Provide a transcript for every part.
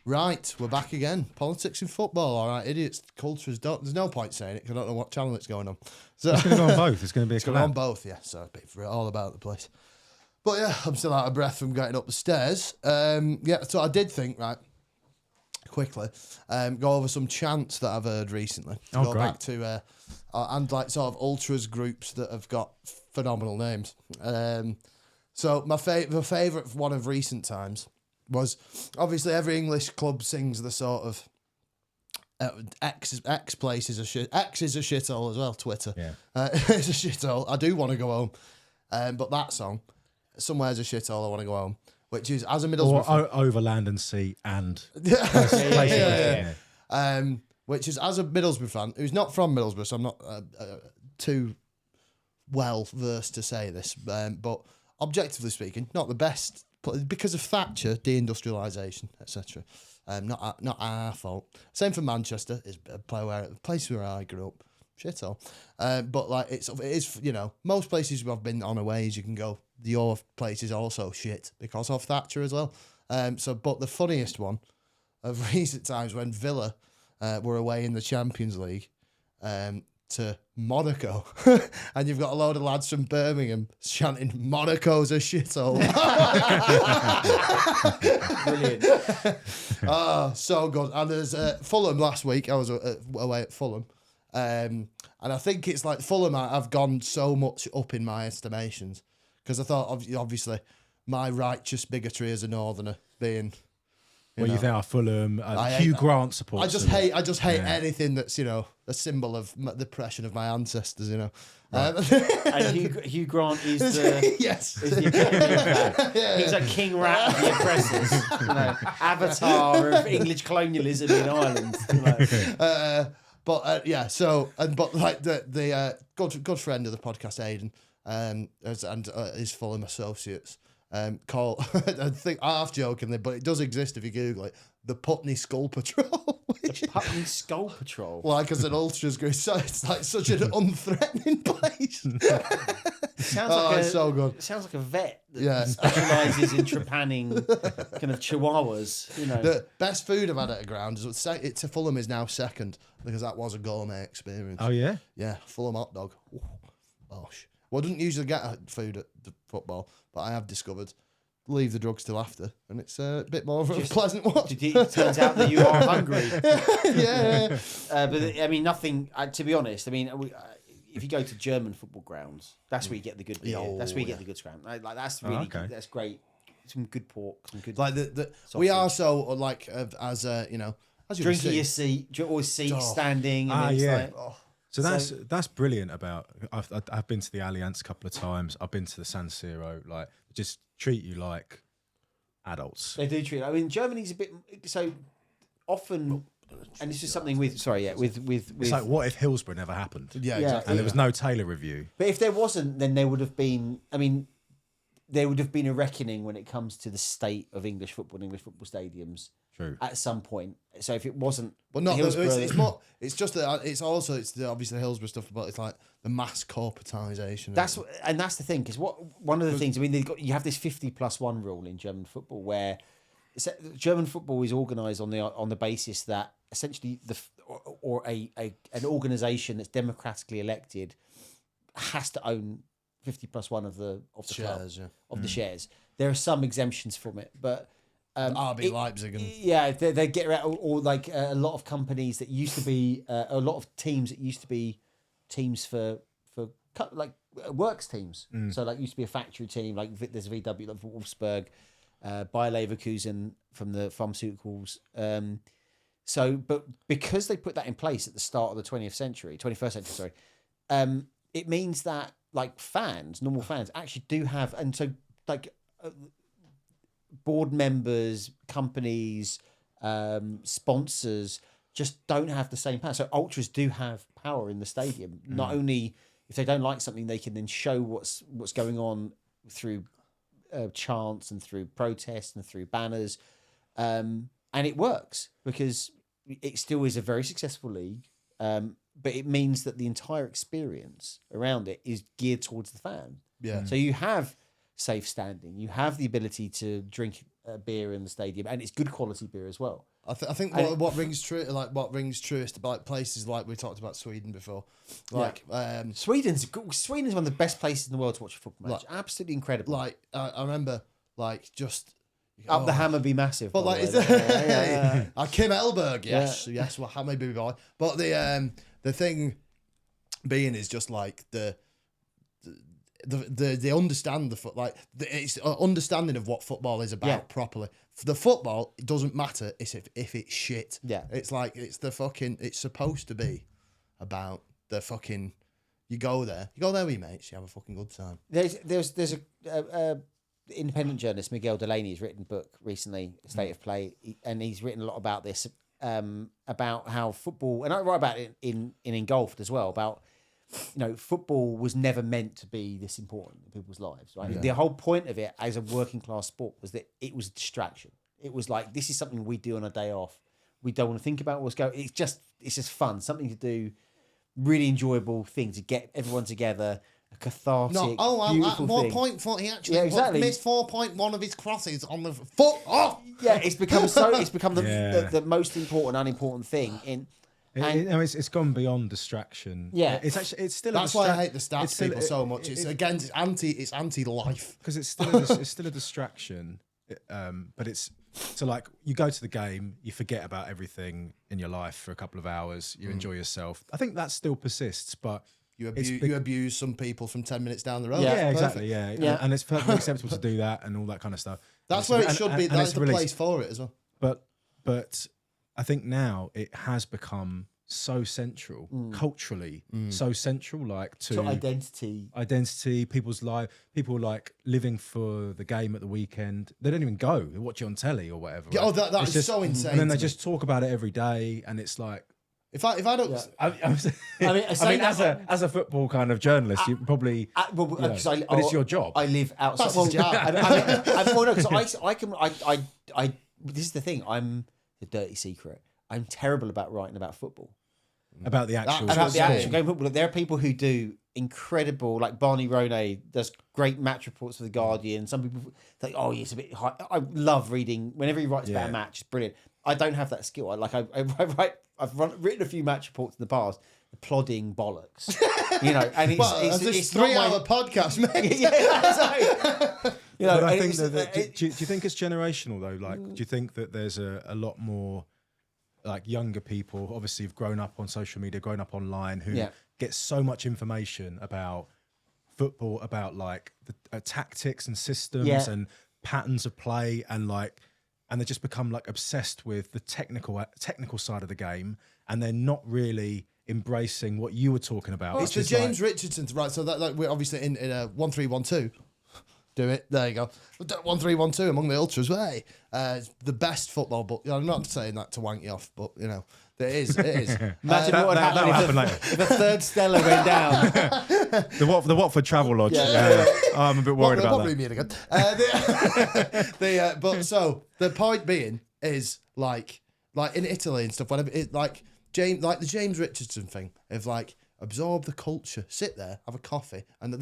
Right, we're back again. Politics in football, all right, idiots. Cultures don't. There's no point saying it because I don't know what channel it's going on. So It's going to go on both. It's going to be a it's going on collab. both, yeah. So it's all about the place. But yeah, I'm still out of breath from getting up the stairs. Yeah, so I did think, right, quickly, go over some chants that I've heard recently. Oh, go great. back to and like sort of ultras groups that have got phenomenal names. So my favourite one of recent times was obviously every English club sings the sort of X place is a shit. X is a shithole as well. Twitter, Yeah. it's a shithole. I do want to go home, but that song, Somewhere's a Shithole, I Want to Go Home, which is as a Middlesbrough fan, over land and sea and which is as a Middlesbrough fan who's not from Middlesbrough, so I'm not too well versed to say this, but objectively speaking, not the best because of Thatcher, deindustrialisation, etc. Not our fault. Same for Manchester, is a place where I grew up. Shithole. But like it is, you know, most places I've been on aways, you can go. Your place is also shit because of Thatcher as well. But the funniest one of recent times when Villa were away in the Champions League to Monaco, and you've got a load of lads from Birmingham chanting "Monaco's a shithole." Brilliant. Oh, so good. And there's Fulham last week. I was away at Fulham. And I think it's like Fulham have gone so much up in my estimations because I thought obviously my righteous bigotry as a northerner being You think our Fulham, Hugh Grant supports. I just hate anything that's, you know, a symbol of the oppression of my ancestors, you know. Right. And Hugh Grant is the yes, is the epitome of that. Yeah. He's a king rat of the oppressors, you know, avatar of English colonialism in Ireland. You know. But like the good friend of the podcast, Aidan, and his Fulham associates, call I think half jokingly, but it does exist if you Google it, the Putney Skull Patrol. The Putney Skull Patrol. Like as an ultras group, so it's like such an unthreatening place. It's so good. It sounds like a vet that specialises in trepanning kind of chihuahuas. You know, the best food I've had at a ground is to Fulham is now second because that was a gourmet experience. Oh yeah, yeah, Fulham hot dog. Ooh, gosh, well, I didn't usually get food at the football, but I have discovered leave the drugs till after, and it's a bit more of a pleasant watch. It turns out that you are hungry. Yeah. But I mean, nothing. To be honest, I mean, if you go to German football grounds, that's where you get the good beer. That's where you get the good scram. Like that's really that's great. Some good pork, some good. Like we are so like as you know, as you drinking your seat, always seat standing. And yeah. So that's brilliant about. I've been to the Allianz a couple of times. I've been to the San Siro. Like just treat you like adults. They do treat. I mean, Germany's a bit so often. And this is something with It's like, what if Hillsborough never happened? Yeah, exactly. And there was no Taylor review. But if there wasn't, then there would have been. I mean, there would have been a reckoning when it comes to the state of English football and English football stadiums. True. At some point. So if it wasn't, but not it's more. It's just that it's obviously Hillsborough stuff, but it's like the mass corporatisation. That's the thing, because one of the things. I mean, you have this 50+1 rule in German football where German football is organised on the basis that essentially an organisation that's democratically elected has to own 50+1 of the shares, club, of the shares. There are some exemptions from it, but RB Leipzig and they get around, or like a lot of companies that used to be a lot of teams that used to be teams for like works teams. So like used to be a factory team, like there's VW, like Wolfsburg, Bayer Leverkusen from the pharmaceuticals. But because they put that in place at the start of the 21st century, it means that like normal fans actually do have, and so like board members, companies, sponsors just don't have the same power. So ultras do have power in the stadium. Not only if they don't like something, they can then show what's going on through chants and through protests and through banners, and it works because it still is a very successful league. But it means that the entire experience around it is geared towards the fan. Yeah. So you have safe standing. You have the ability to drink beer in the stadium, and it's good quality beer as well. I think what rings true, like what rings truest about places like we talked about Sweden before, like Sweden's one of the best places in the world to watch a football match. Absolutely incredible. Like I remember, like just Up the Hammarby Massive. but like Kim Elberg, yes, well, Hammarby boy. But the thing being is just like they understand it's understanding of what football is about properly. For the football, it doesn't matter if it's shit. Yeah. It's like it's supposed to be about the fucking. You go there with your mates, you have a fucking good time. There's a independent journalist, Miguel Delaney, has written a book recently, State of Play, and he's written a lot about this, about how football, and I write about it in Engulfed as well, about, football was never meant to be this important in people's lives, right? Yeah. The whole point of it as a working class sport was that it was a distraction. It was like, this is something we do on a day off. We don't want to think about what's going. It's just fun, something to do, really enjoyable thing to get everyone together. A cathartic, beautiful what thing. point for he actually missed 4.1 of his crosses on the foot off. Yeah, it's become the most important, unimportant thing in. It's gone beyond distraction. Yeah, it's still. That's why I hate the stats people so much. It's anti life because it's still a distraction. But it's so like you go to the game, you forget about everything in your life for a couple of hours, you enjoy yourself. I think that still persists, but you abuse some people from 10 minutes down the road. Yeah, exactly. Yeah, and it's perfectly acceptable to do that and all that kind of stuff. That's where it should be. That's the place for it as well. But I think now it has become so central culturally, so central, like to identity, people's life. People like living for the game at the weekend. They don't even go; they watch it on telly or whatever. Yeah, right? That is just so insane. And then they just talk about it every day, and it's like. If I don't, as a football kind of journalist, you probably, but it's your job. I live outside. This is the thing. I'm the dirty secret. I'm terrible about writing about football. About the actual game football. There are people who do incredible, like Barney Ronay does great match reports for the Guardian. Some people think, it's a bit high. I love reading whenever he writes about a match. It's brilliant. I don't have that skill. I've written a few match reports in the past. The plodding bollocks, and it's 3-hour podcast, mate. But I think do you think it's generational though? Like, do you think that there's a lot more like younger people, obviously, have grown up on social media, grown up online, who get so much information about football, about like the tactics and systems and patterns of play, and they just become like obsessed with the technical side of the game, and they're not really embracing what you were talking about. Well, it's the James Richardson, right? So that we're obviously in a 1-3-1-2. Do it. There you go. 1-3-1-2 among the ultras. Way the best football book. I'm not saying that to wank you off, but it is. Imagine what would happen if a third Stella went down. The Watford Travel Lodge. I'm a bit worried about that. But so the point being is like in Italy and stuff. Whenever it the James Richardson thing of like. Absorb the culture, sit there, have a coffee, and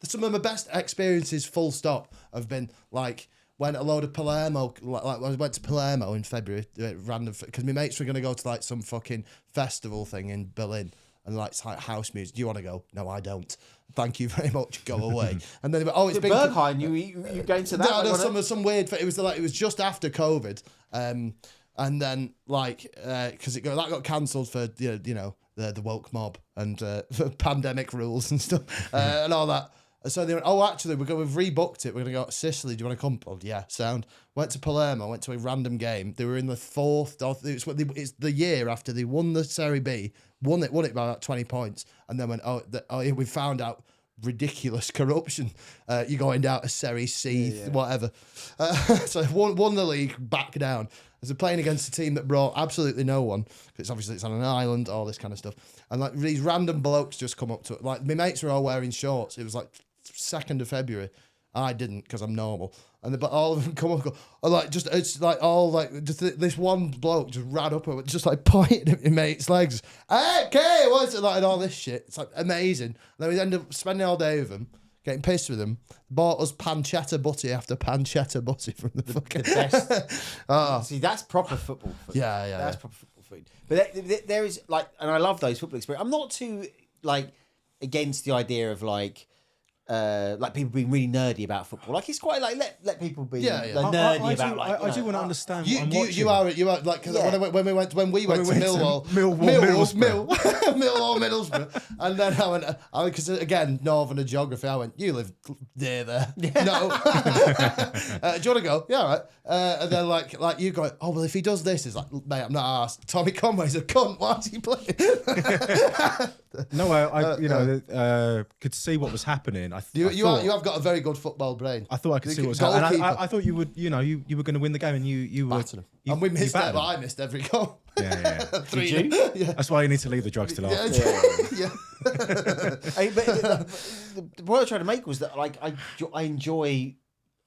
some of my best experiences, full stop, have been like when a load of Palermo, like I went to Palermo in February, random, because my mates were gonna go to like some fucking festival thing in Berlin, and like it's like house music. Do you want to go? No, I don't. Thank you very much. Go away. And then it's been Berghain. You going to that? No, some weird. It was just after COVID, and then because that got cancelled for the woke mob and pandemic rules and stuff and all that. So they went, actually, we've rebooked it. We're going to go to Sicily. Do you want to come? Oh, yeah, sound. Went to Palermo, went to a random game. They were in the fourth. It's the year after they won the Serie B, won it by about 20 points, and then went, we found out ridiculous corruption. You're going down to Serie C, whatever. So won the league, back down. As they're playing against a team that brought absolutely no one, because it's on an island, all this kind of stuff. And like these random blokes just come up to it. Like my mates were all wearing shorts. It was like 2nd of February. I didn't because I'm normal. But all of them come up and go, this one bloke just ran up and just like pointed at my mate's legs. Hey, what's it like? And all this shit. It's like amazing. And then we end up spending all day with them getting pissed with them. Bought us pancetta butty after pancetta butty from the fucking... best. See, that's proper football food. Yeah. That's proper football food. But there is, like, and I love those football experiences. I'm not too, like, against the idea of, like people being really nerdy about football. Like, it's quite like let people be nerdy about. I do want to understand. You are like, because when we went to Millwall, Middlesbrough, and then I went because again Northern geography. I went, you live near there. No, do you want to go? Yeah, all right. And then like you go, oh well, if he does this, it's like, mate, I'm not asked. Tommy Conway's a cunt. Why's he playing? No, I could see what was happening. You have got a very good football brain. I thought I could see what was happening. I thought you would, you were going to win the game, and you were. And we missed it, but I missed every goal. Yeah. 3 Did you? Yeah. That's why you need to leave the drugs till after. Yeah. But the point I was trying to make was that, like, I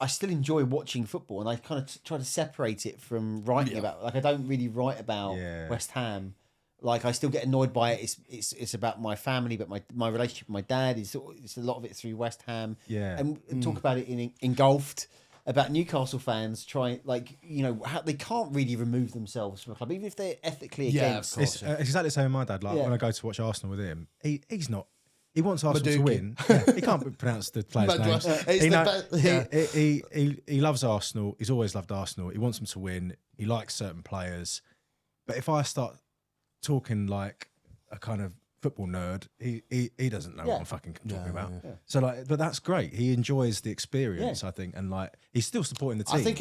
still enjoy watching football, and I kind of try to separate it from writing about it. Like, I don't really write about West Ham. Like, I still get annoyed by it. It's about my family, but my relationship with my dad is a lot of it through West Ham. Yeah, and talk about it in Engulfed about Newcastle fans trying, like, how they can't really remove themselves from a club, even if they're ethically against. It's exactly the same with my dad. Like when I go to watch Arsenal with him, he's not. He wants Arsenal to win. He can't pronounce the players' names. He loves Arsenal. He's always loved Arsenal. He wants them to win. He likes certain players. But if I start talking like a kind of football nerd, he doesn't know what I'm fucking talking about. Yeah. So like, but that's great. He enjoys the experience, I think, and like he's still supporting the team. I think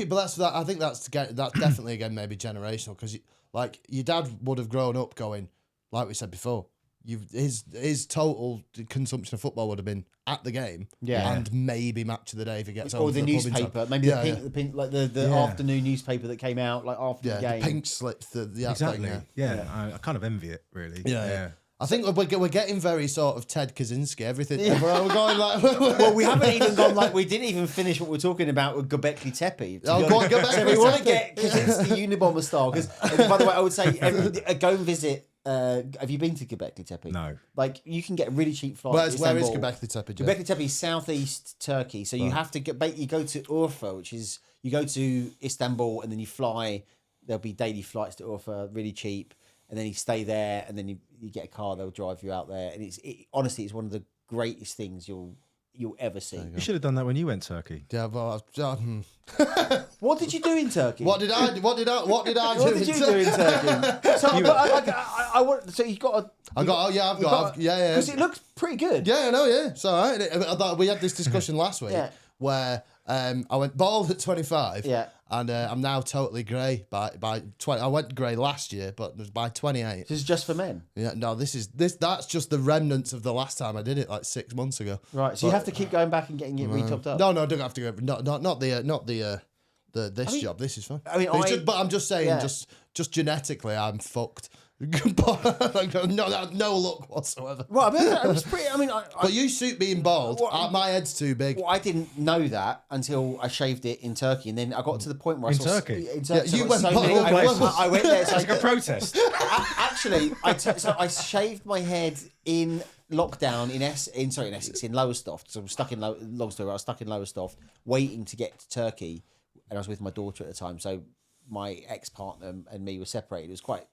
that's definitely again maybe generational, because like your dad would have grown up going, like we said before, his total consumption of football would have been at the game, and maybe match of the day if he gets or the newspaper, maybe the pink, like the afternoon newspaper that came out like after the game, the pink slip, exactly. I kind of envy it, really. Yeah. I think we're getting very sort of Ted Kaczynski. Everything we're going like. Well, we haven't even gone like we didn't even finish what we're talking about with Göbekli Tepe. Oh, go on, Göbekli. So we want to get Kaczynski Unabomber style. Because by the way, I would say go and visit. Have you been to Göbekli Tepe? No. Like, you can get really cheap flights. Where is Göbekli Tepe? Göbekli Tepe is southeast Turkey. So you have to you go to Urfa, which is you go to Istanbul and then you fly. There'll be daily flights to Urfa, really cheap, and then you stay there and then you get a car. They'll drive you out there, and honestly, it's one of the greatest things you'll ever see. You should have done that when you went to Turkey. Yeah, well, what did you do in Turkey? What did I do? What did you do in Turkey? So I want. So you got a. I've got. Because it looks pretty good. Yeah, I know. Yeah, it's all right. We had this discussion last week where I went bald at 25. Yeah. And I'm now totally grey by 20. I went grey last year, but by 28. This is just for men. Yeah, no, that's just the remnants of the last time I did it, like 6 months ago. Right, so you have to keep going back and getting it re-topped up. No, I don't have to go. Not this job. This is fine. I mean, but I'm just saying, just genetically, I'm fucked. no look whatsoever. Well, it's pretty. But you suit being bald. My head's too big. Well, I didn't know that until I shaved it in Turkey, and then I got to the point where I saw Turkey. In Turkey, you went so many, I went there. It's like a protest. Actually, I shaved my head in lockdown in Essex, in Lowestoft. So I was stuck in long story. I was stuck in Lowestoft, waiting to get to Turkey, and I was with my daughter at the time. So my ex-partner and me were separated. It was quite a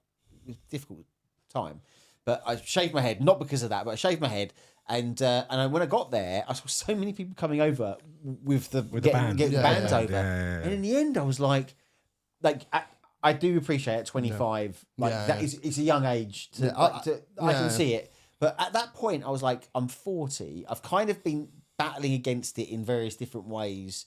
difficult time, but I shaved my head, not because of that, but I shaved my head, and when I got there, I saw so many people coming over with the bands over, and in the end, I was like I do appreciate at 25, it's a young age I can see it, but at that point, I was like, I'm 40, I've kind of been battling against it in various different ways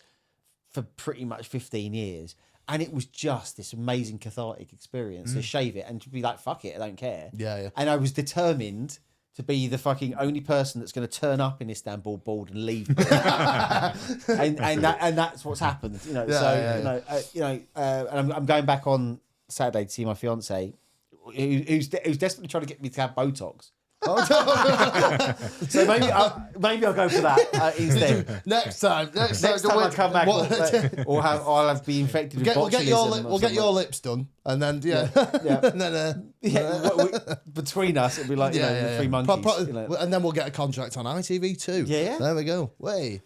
for pretty much 15 years. And it was just this amazing cathartic experience to shave it and to be like, fuck it, I don't care. Yeah. And I was determined to be the fucking only person that's going to turn up in Istanbul bald and leave. and that's what's happened, And I'm going back on Saturday to see my fiance, who's desperately trying to get me to have Botox. So maybe I'll go for that instead. Next time I come back, I'll have been infected with botulism. We'll get your lips done, and then and then between us, it'll be like 3 monkeys. And then we'll get a contract on ITV too. Yeah. There we go. Way.